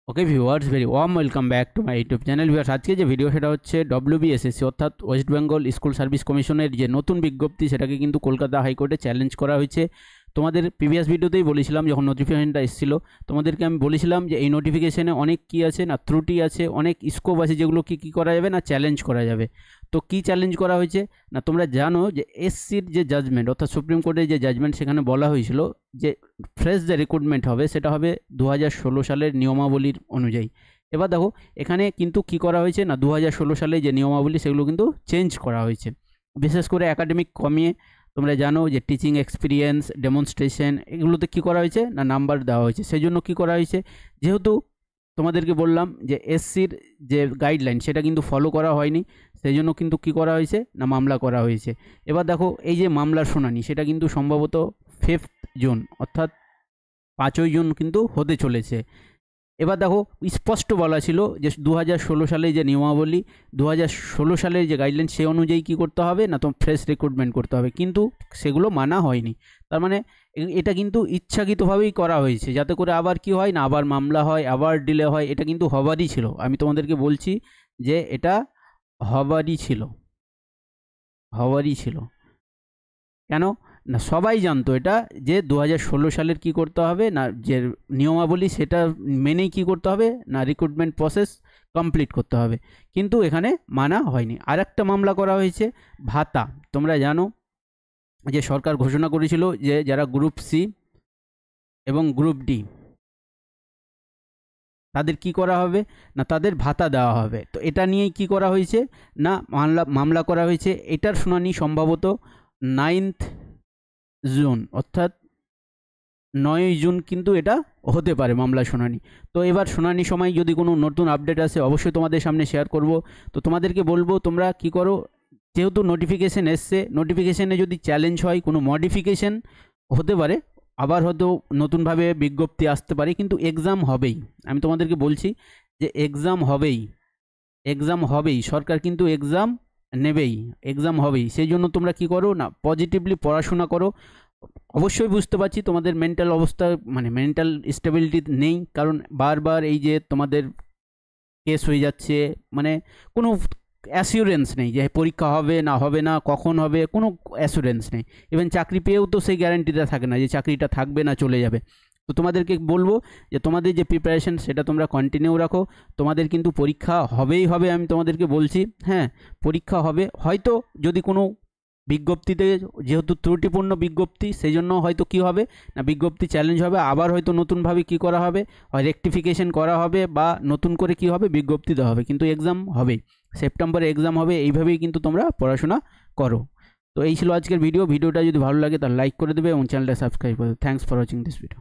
Okay viewers, very warm welcome back to my YouTube channel. Viewers, আজকে যে video সেটা হচ্ছে WBSSC অর্থাৎ ওয়েস্ট বেঙ্গল স্কুল সার্ভিস কমিশনের যে নতুন বিজ্ঞপ্তি, সেটাকে কিন্তু কলকাতা হাইকোর্টে চ্যালেঞ্জ করা হয়েছে। তোমাদের প্রিভিয়াস ভিডিওতেই বলেছিলাম, যখন নোটিফিকেশনটা এসেছিলো তোমাদেরকে আমি বলেছিলাম যে এই নোটিফিকেশনে অনেক কী আছে না, ত্রুটি আছে, অনেক স্কোপ আছে, যেগুলো কী করা যাবে না, চ্যালেঞ্জ করা যাবে। তো কী চ্যালেঞ্জ করা হয়েছে না, তোমরা জানো যে এসসির যে জাজমেন্ট অর্থাৎ সুপ্রিম কোর্টের যে জাজমেন্ট, সেখানে বলা হয়েছিল যে ফ্রেশ যে রিক্রুটমেন্ট হবে সেটা হবে 2016 সালের নিয়মাবলীর অনুযায়ী। এবার দেখো এখানে কিন্তু কি করা হয়েছে না, 2016 সালে যে নিয়মাবলী সেগুলো কিন্তু চেঞ্জ করা হয়েছে। বিশেষ করে একাডেমিক কমিয়ে তোমরা জানো যে টিচিং এক্সপিরিয়েন্স, ডেমনস্ট্রেশন, এগুলোতে কি করা হয়েছে না, নাম্বার দেওয়া হয়েছে। সেই জন্য কী করা হয়েছে, যেহেতু তোমাদেরকে বললাম যে এসসির যে গাইডলাইন সেটা কিন্তু ফলো করা হয়নি, সেই জন্য কিন্তু কী করা হয়েছে না, মামলা করা হয়েছে। এবার দেখো এই যে মামলার শুনানি, সেটা কিন্তু সম্ভবত 5 জুন অর্থাৎ 5ই জুন কিন্তু হতে চলেছে। এবার দেখো স্পষ্ট বলা ছিল যে 2016 সালে যে নিয়মাবলী, 2016 সালের যে গাইডলাইন, সে অনুযায়ী কী করতে হবে না, তো ফ্রেশ রিক্রুটমেন্ট করতে হবে, কিন্তু সেগুলো মানা হয়নি। তার মানে এটা কিন্তু ইচ্ছাকৃতভাবেই করা হয়েছে, যাতে করে আবার কি হয় না, আবার মামলা হয়, আবার ডিলে হয়। এটা কিন্তু হবারই ছিল, আমি তোমাদেরকে বলছি যে এটা হবারই ছিল, হবারই ছিল। কেন না, সবাই জানতো এটা যে 2016 সালের কি করতে হবে না, যে নিয়মাবলী সেটা মেনেই কি করতে হবে না, রিক্রুটমেন্ট প্রসেস কমপ্লিট করতে হবে, কিন্তু এখানে মানা হয়নি। আর একটা মামলা করা হয়েছে ভাতা। তোমরা জানো যে সরকার ঘোষণা করেছিল যে যারা গ্রুপ সি এবং গ্রুপ ডি, তাদের কি করা হবে না, তাদের ভাতা দেওয়া হবে। তো এটা নিয়েই কি করা হয়েছে না, মামলা করা হয়েছে। এটার শুনানি সম্ভবত 9 জুন অর্থাৎ 9 জুন কিন্তু এটা হতে পারে মামলা শুনানি। তো এবার শুনানি সময় যদি কোনো নতুন আপডেট আসে, অবশ্যই তোমাদের সামনে শেয়ার করব। তো তোমাদেরকে বলবো তোমরা কি করো, যেহেতু নোটিফিকেশন এসছে, নোটিফিকেশনে যদি চ্যালেঞ্জ হয়, কোনো মডিফিকেশন হতে পারে, আবার হয়তো নতুনভাবে বিজ্ঞপ্তি আসতে পারে, কিন্তু এক্সাম হবেই। আমি তোমাদেরকে বলছি যে এক্সাম হবেই, এক্সাম হবেই, সরকার কিন্তু এক্সাম নেবেই, এক্সাম হবেই। সেই জন্য তোমরা কি করো না, পজিটিভলি পড়াশোনা করো। অবশ্যই বুঝতে পারছি তোমাদের মেন্টাল অবস্থা, মানে মেন্টাল স্টেবিলিটি নেই, কারণ বারবার এই যে তোমাদের কেস হয়ে যাচ্ছে, মানে কোনো অ্যাসিওরেন্স নেই যে পরীক্ষা হবে না, হবে না, কখন হবে, কোনো অ্যাসিওরেন্স নেই। ইভেন চাকরি পেয়েও তো সেই গ্যারান্টিটা থাকে না যে চাকরিটা থাকবে না চলে যাবে। তো তোমাদেরকে বলবো যে তোমাদের যে প্রিপারেশন সেটা তোমরা কন্টিনিউ রাখো। তোমাদের কিন্তু পরীক্ষা হবেই হবে, আমি তোমাদেরকে বলছি। হ্যাঁ, পরীক্ষা হবে, হয়তো যদি কোনো বিজ্ঞপ্তিতে, যেহেতু ত্রুটিপূর্ণ বিজ্ঞপ্তি, সেই জন্য হয়তো কি হবে না, বিজ্ঞপ্তি চ্যালেঞ্জ হবে, আবার হয়তো নতুনভাবে কি করা হবে, হয় রেকটিফিকেশন করা হবে, বা নতুন করে কি হবে, বিজ্ঞপ্তি দেওয়া হবে, কিন্তু এক্সাম হবে, সেপ্টেম্বরে এক্সাম হবে। এইভাবেই কিন্তু তোমরা পড়াশোনা করো। তো এই ছিল আজকের ভিডিওটা যদি ভালো লাগে তাহলে লাইক করে দেবে এবং চ্যানেলটা সাবস্ক্রাইব করে দেবে। Thanks for watching this video.